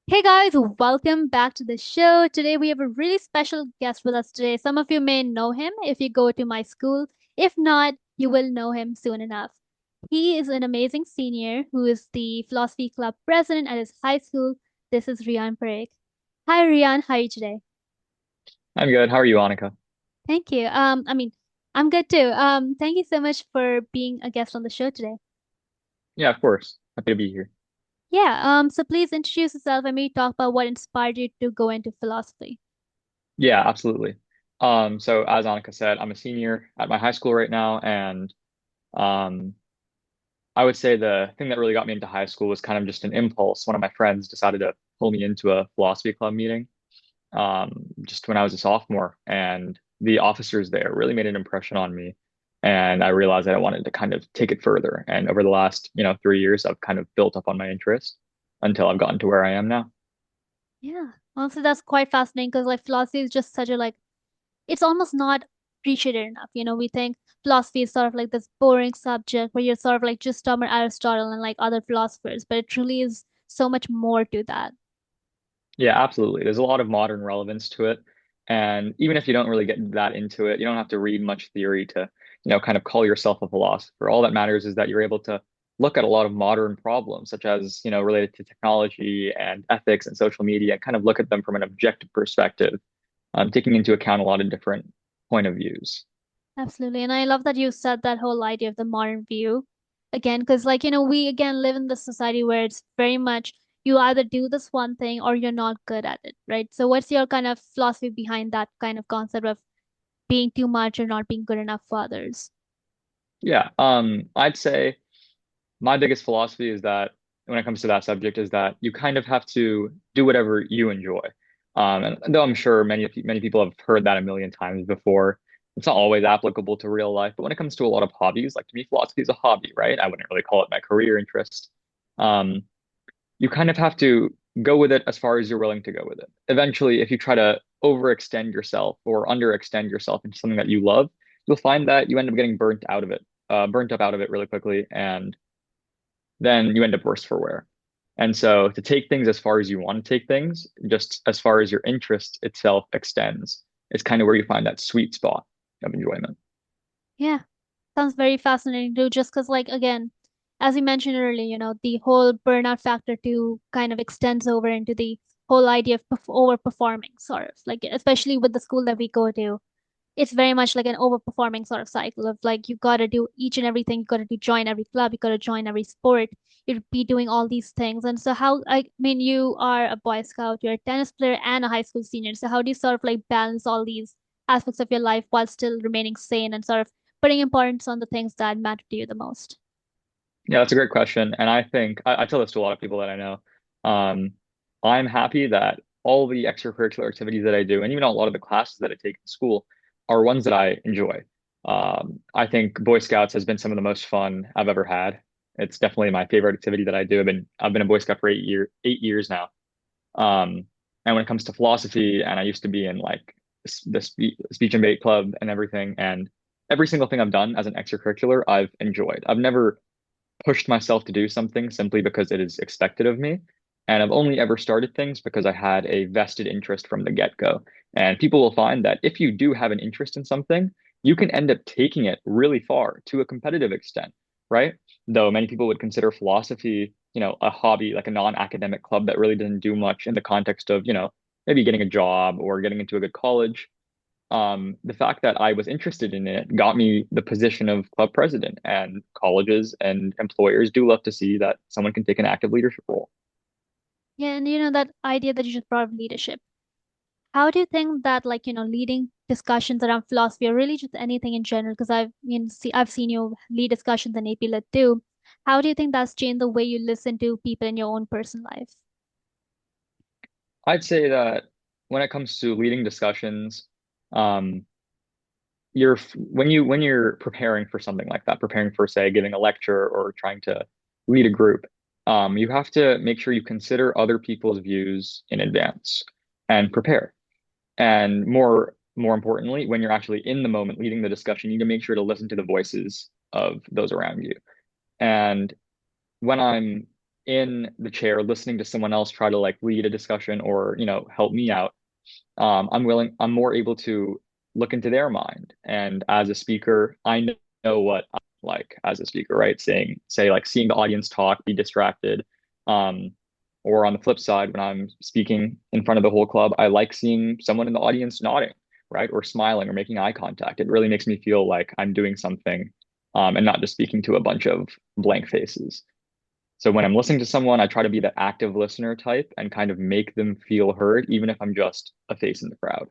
Hey guys, welcome back to the show. Today we have a really special guest with us today. Some of you may know him if you go to my school. If not, you will know him soon enough. He is an amazing senior who is the philosophy club president at his high school. This is Riyan Parekh. Hi Riyan, how are you today? I'm good. How are you, Annika? Thank you. I'm good too. Thank you so much for being a guest on the show today. Yeah, of course. Happy to be here. Yeah, so please introduce yourself and maybe talk about what inspired you to go into philosophy. Yeah, absolutely. So as Annika said, I'm a senior at my high school right now, and um, I would say the thing that really got me into high school was kind of just an impulse. One of my friends decided to pull me into a philosophy club meeting, just when I was a sophomore, and the officers there really made an impression on me, and I realized that I wanted to kind of take it further. And over the last, 3 years, I've kind of built up on my interest until I've gotten to where I am now. Yeah, honestly, that's quite fascinating because like philosophy is just such a like it's almost not appreciated enough. We think philosophy is sort of like this boring subject where you're sort of like just Thomas Aristotle and like other philosophers, but it truly is so much more to that. Yeah, absolutely. There's a lot of modern relevance to it. And even if you don't really get that into it, you don't have to read much theory to, kind of call yourself a philosopher. All that matters is that you're able to look at a lot of modern problems, such as, related to technology and ethics and social media, and kind of look at them from an objective perspective, taking into account a lot of different point of views. Absolutely. And I love that you said that whole idea of the modern view again, because like, we again live in this society where it's very much you either do this one thing or you're not good at it, right? So what's your kind of philosophy behind that kind of concept of being too much or not being good enough for others? Yeah, I'd say my biggest philosophy is that when it comes to that subject is that you kind of have to do whatever you enjoy. And though I'm sure many people have heard that a million times before, it's not always applicable to real life. But when it comes to a lot of hobbies, like to me, philosophy is a hobby, right? I wouldn't really call it my career interest. Um, you kind of have to go with it as far as you're willing to go with it. Eventually, if you try to overextend yourself or underextend yourself into something that you love, you'll find that you end up getting burnt up out of it really quickly, and then you end up worse for wear. And so to take things as far as you want to take things, just as far as your interest itself extends, is kind of where you find that sweet spot of enjoyment. Yeah. Sounds very fascinating too, just because, like, again, as you mentioned earlier, the whole burnout factor too kind of extends over into the whole idea of overperforming, sort of like, especially with the school that we go to. It's very much like an overperforming sort of cycle of like, you got to do each and everything, you got to do join every club, you got to join every sport, you'd be doing all these things. And so, how, I mean, you are a Boy Scout, you're a tennis player, and a high school senior. So, how do you sort of like balance all these aspects of your life while still remaining sane and sort of putting importance on the things that matter to you the most? Yeah, that's a great question. And I think I tell this to a lot of people that I know. Um, I'm happy that all the extracurricular activities that I do, and even a lot of the classes that I take in school, are ones that I enjoy. I think Boy Scouts has been some of the most fun I've ever had. It's definitely my favorite activity that I do. I've been a Boy Scout for 8 years now. Um, and when it comes to philosophy, and I used to be in like the speech and debate club and everything, and every single thing I've done as an extracurricular, I've enjoyed. I've never pushed myself to do something simply because it is expected of me. And I've only ever started things because I had a vested interest from the get-go. And people will find that if you do have an interest in something, you can end up taking it really far to a competitive extent, right? Though many people would consider philosophy, a hobby, like a non-academic club that really doesn't do much in the context of, maybe getting a job or getting into a good college. The fact that I was interested in it got me the position of club president, and colleges and employers do love to see that someone can take an active leadership role. Yeah, and that idea that you just brought up leadership. How do you think that, like, leading discussions around philosophy or really just anything in general, because I've seen you lead discussions in AP Lit too. How do you think that's changed the way you listen to people in your own personal life? I'd say that when it comes to leading discussions, um, when you're preparing for something like that, preparing for, say, giving a lecture or trying to lead a group, you have to make sure you consider other people's views in advance and prepare. And more importantly, when you're actually in the moment leading the discussion, you need to make sure to listen to the voices of those around you. And when I'm in the chair listening to someone else try to like lead a discussion or, help me out, I'm more able to look into their mind. And as a speaker, I know what I'm like as a speaker, right? Say like seeing the audience talk, be distracted. Um, or on the flip side, when I'm speaking in front of the whole club, I like seeing someone in the audience nodding, right? Or smiling or making eye contact. It really makes me feel like I'm doing something, and not just speaking to a bunch of blank faces. So when I'm listening to someone, I try to be the active listener type and kind of make them feel heard, even if I'm just a face in the crowd.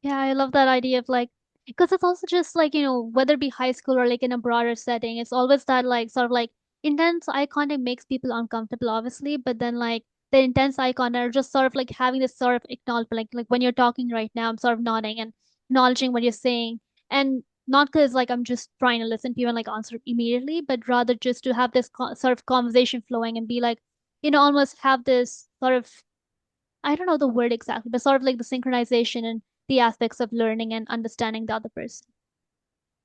Yeah, I love that idea of like, because it's also just like, whether it be high school or like in a broader setting, it's always that like sort of like intense eye contact makes people uncomfortable, obviously, but then like the intense eye contact or just sort of like having this sort of acknowledgement, like when you're talking right now, I'm sort of nodding and acknowledging what you're saying. And not because like I'm just trying to listen to you and like answer immediately, but rather just to have this sort of conversation flowing and be like, almost have this sort of I don't know the word exactly, but sort of like the synchronization and the aspects of learning and understanding the other person.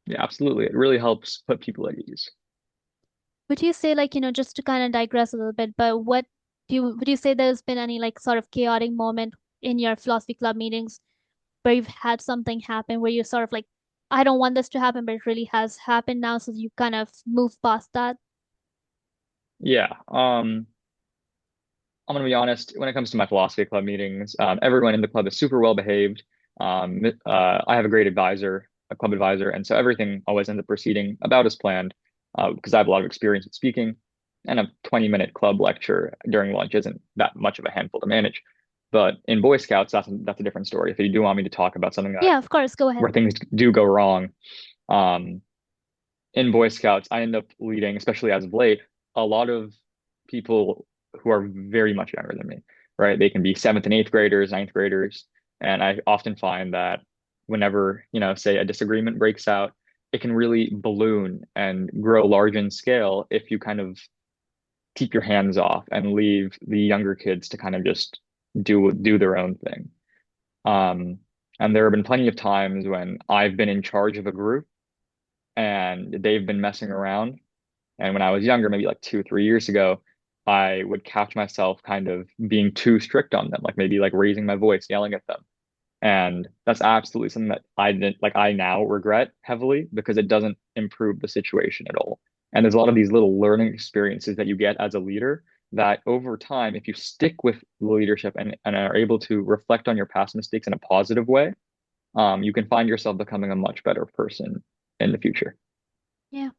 Yeah, absolutely. It really helps put people at ease. Would you say like, just to kind of digress a little bit, but what would you say there's been any like sort of chaotic moment in your philosophy club meetings where you've had something happen where you're sort of like, I don't want this to happen, but it really has happened now, so you kind of move past that? Yeah. I'm gonna be honest, when it comes to my philosophy club meetings, everyone in the club is super well behaved. I have a great advisor, a club advisor, and so everything always ends up proceeding about as planned, because I have a lot of experience with speaking, and a 20-minute club lecture during lunch isn't that much of a handful to manage. But in Boy Scouts, that's a different story. If you do want me to talk about something that Yeah, of course, go ahead. where things do go wrong, um, in Boy Scouts, I end up leading, especially as of late, a lot of people who are very much younger than me, right? They can be seventh and eighth graders, ninth graders. And I often find that whenever, say a disagreement breaks out, it can really balloon and grow large in scale if you kind of keep your hands off and leave the younger kids to kind of just do their own thing. Um, and there have been plenty of times when I've been in charge of a group and they've been messing around. And when I was younger, maybe like 2, 3 years ago, I would catch myself kind of being too strict on them, like maybe like raising my voice, yelling at them. And that's absolutely something that I didn't like, I now regret heavily because it doesn't improve the situation at all. And there's a lot of these little learning experiences that you get as a leader that over time, if you stick with leadership and are able to reflect on your past mistakes in a positive way, you can find yourself becoming a much better person in the future. Yeah.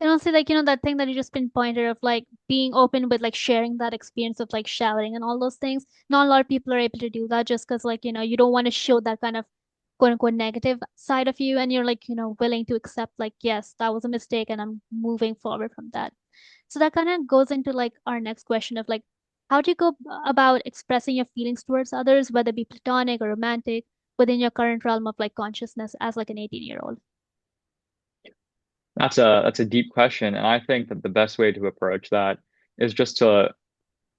And also, like, that thing that you just pinpointed of like being open with like sharing that experience of like showering and all those things. Not a lot of people are able to do that just because, like, you don't want to show that kind of quote unquote negative side of you. And you're like, willing to accept, like, yes, that was a mistake and I'm moving forward from that. So that kind of goes into like our next question of like, how do you go about expressing your feelings towards others, whether it be platonic or romantic, within your current realm of like consciousness as like an 18-year-old? That's a deep question, and I think that the best way to approach that is just to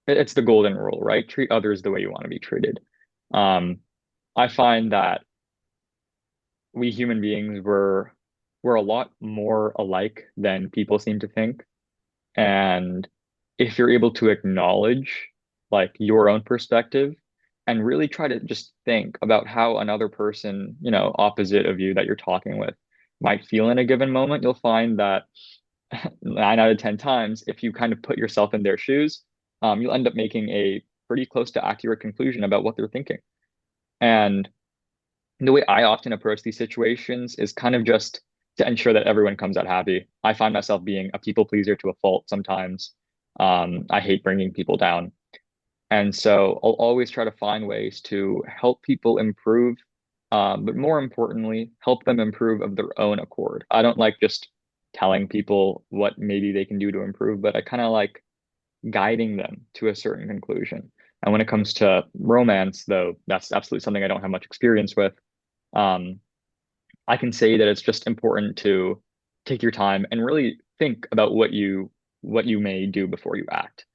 it's the golden rule, right? Treat others the way you want to be treated. Um, I find that we human beings we're a lot more alike than people seem to think. And if you're able to acknowledge like your own perspective and really try to just think about how another person, opposite of you that you're talking with might feel in a given moment, you'll find that 9 out of 10 times, if you kind of put yourself in their shoes, you'll end up making a pretty close to accurate conclusion about what they're thinking. And the way I often approach these situations is kind of just to ensure that everyone comes out happy. I find myself being a people pleaser to a fault sometimes. I hate bringing people down. And so I'll always try to find ways to help people improve, but more importantly, help them improve of their own accord. I don't like just telling people what maybe they can do to improve, but I kind of like guiding them to a certain conclusion. And when it comes to romance, though, that's absolutely something I don't have much experience with. Um, I can say that it's just important to take your time and really think about what you may do before you act,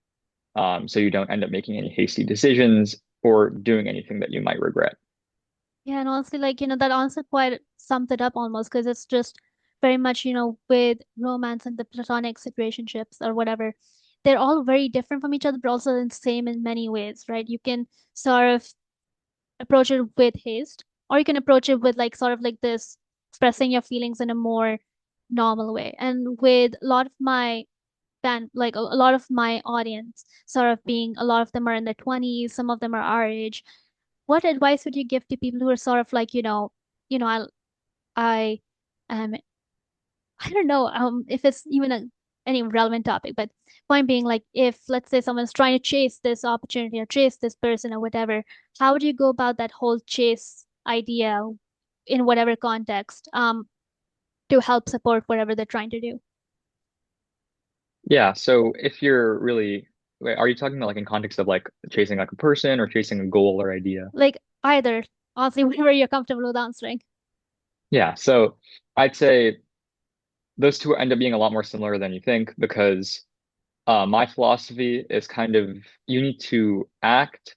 so you don't end up making any hasty decisions or doing anything that you might regret. Yeah, and honestly, like, that answer quite summed it up almost because it's just very much, with romance and the platonic situationships or whatever. they're all very different from each other, but also the same in many ways, right? You can sort of approach it with haste, or you can approach it with like sort of like this expressing your feelings in a more normal way. And with a lot of my like a lot of my audience, sort of being a lot of them are in their 20s, some of them are our age. What advice would you give to people who are sort of like, I am I don't know if it's even any relevant topic, but point being, like, if let's say someone's trying to chase this opportunity or chase this person or whatever, how would you go about that whole chase idea in whatever context to help support whatever they're trying to do? Yeah, so if you're really, wait, are you talking about like in context of like chasing like a person or chasing a goal or idea? Like either, honestly, whatever you're comfortable with answering. Yeah, so I'd say those two end up being a lot more similar than you think because my philosophy is kind of you need to act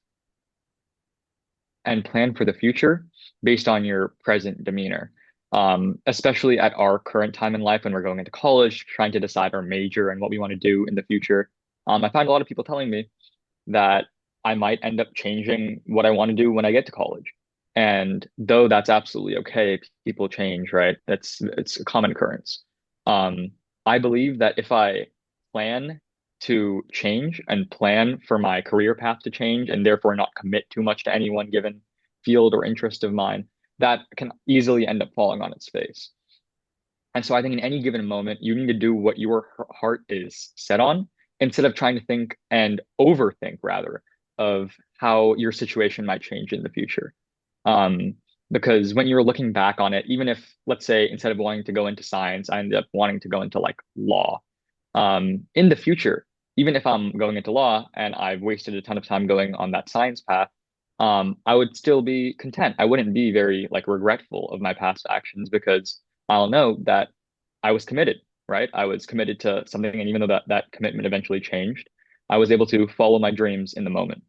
and plan for the future based on your present demeanor. Especially at our current time in life when we're going into college, trying to decide our major and what we want to do in the future. I find a lot of people telling me that I might end up changing what I want to do when I get to college. And though that's absolutely okay, people change, right? It's a common occurrence. Um, I believe that if I plan to change and plan for my career path to change and therefore not commit too much to any one given field or interest of mine, that can easily end up falling on its face. And so I think in any given moment, you need to do what your heart is set on instead of trying to think and overthink rather of how your situation might change in the future. Um, because when you're looking back on it, even if, let's say, instead of wanting to go into science, I ended up wanting to go into like law, in the future, even if I'm going into law and I've wasted a ton of time going on that science path, I would still be content. I wouldn't be very like regretful of my past actions because I'll know that I was committed, right? I was committed to something, and even though that commitment eventually changed, I was able to follow my dreams in the moment,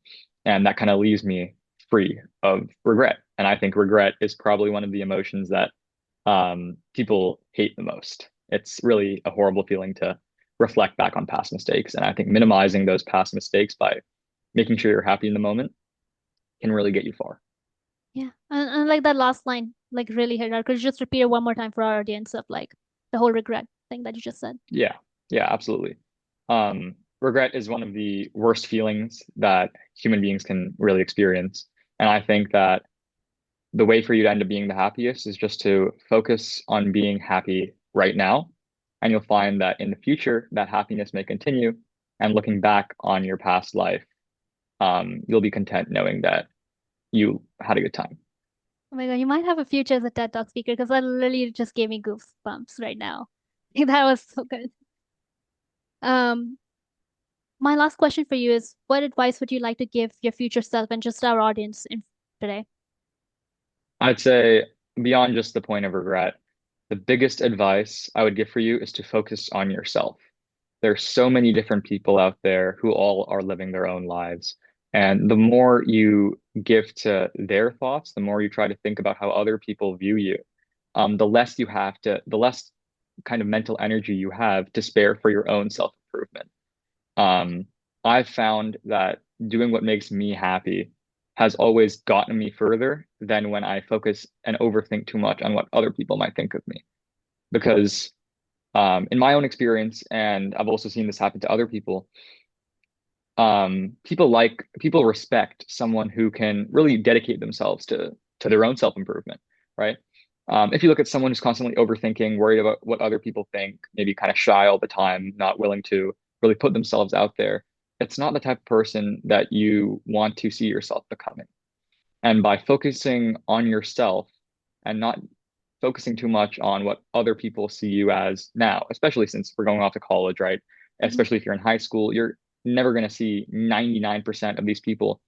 and that kind of leaves me free of regret. And I think regret is probably one of the emotions that people hate the most. It's really a horrible feeling to reflect back on past mistakes. And I think minimizing those past mistakes by making sure you're happy in the moment can really get you far. Yeah. And like that last line, like really hit hard. Could you just repeat it one more time for our audience of like the whole regret thing that you just said? Yeah, yeah, absolutely. Regret is one of the worst feelings that human beings can really experience. And I think that the way for you to end up being the happiest is just to focus on being happy right now. And you'll find that in the future, that happiness may continue. And looking back on your past life, you'll be content knowing that you had a good time. Oh my God, you might have a future as a TED Talk speaker because that literally just gave me goosebumps right now. That was so good. Um, my last question for you is, what advice would you like to give your future self and just our audience in today? I'd say beyond just the point of regret, the biggest advice I would give for you is to focus on yourself. There's so many different people out there who all are living their own lives. And the more you give to their thoughts, the more you try to think about how other people view you, the less kind of mental energy you have to spare for your own self-improvement. Um, I've found that doing what makes me happy has always gotten me further than when I focus and overthink too much on what other people might think of me. Because in my own experience, and I've also seen this happen to other people, people respect someone who can really dedicate themselves to their own self-improvement, right? If you look at someone who's constantly overthinking, worried about what other people think, maybe kind of shy all the time, not willing to really put themselves out there, it's not the type of person that you want to see yourself becoming. And by focusing on yourself and not focusing too much on what other people see you as now, especially since we're going off to college, right? Mhm. Especially if you're in high school, you're never going to see 99% of these people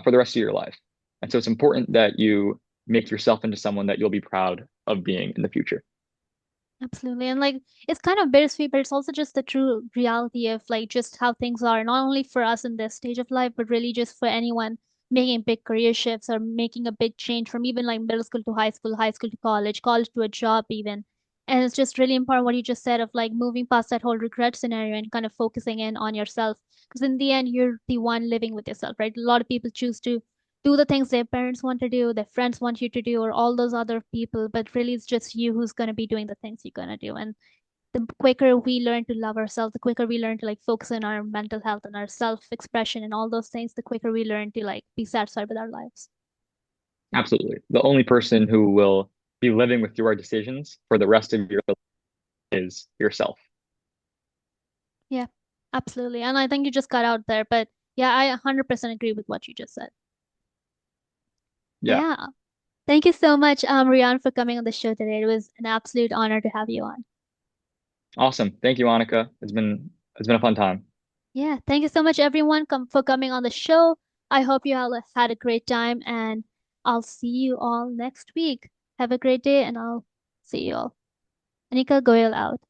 for the rest of your life. And so it's important that you make yourself into someone that you'll be proud of being in the future. Absolutely. And like it's kind of bittersweet, but it's also just the true reality of like just how things are, not only for us in this stage of life, but really just for anyone making big career shifts or making a big change from even like middle school to high school to college, college to a job even. And it's just really important what you just said of like moving past that whole regret scenario and kind of focusing in on yourself. Because in the end, you're the one living with yourself, right? A lot of people choose to do the things their parents want to do, their friends want you to do, or all those other people. But really, it's just you who's going to be doing the things you're going to do. And the quicker we learn to love ourselves, the quicker we learn to like focus on our mental health and our self-expression and all those things, the quicker we learn to like be satisfied with our lives. Absolutely. The only person who will be living with your decisions for the rest of your life is yourself. Yeah, absolutely. And I think you just got out there, but yeah, I 100% agree with what you just said. Yeah. Yeah. Thank you so much, Riyan, for coming on the show today. It was an absolute honor to have you on. Awesome. Thank you, Annika. It's been a fun time. Yeah, thank you so much, everyone, for coming on the show. I hope you all had a great time, and I'll see you all next week. Have a great day, and I'll see you all. Anika Goyal out.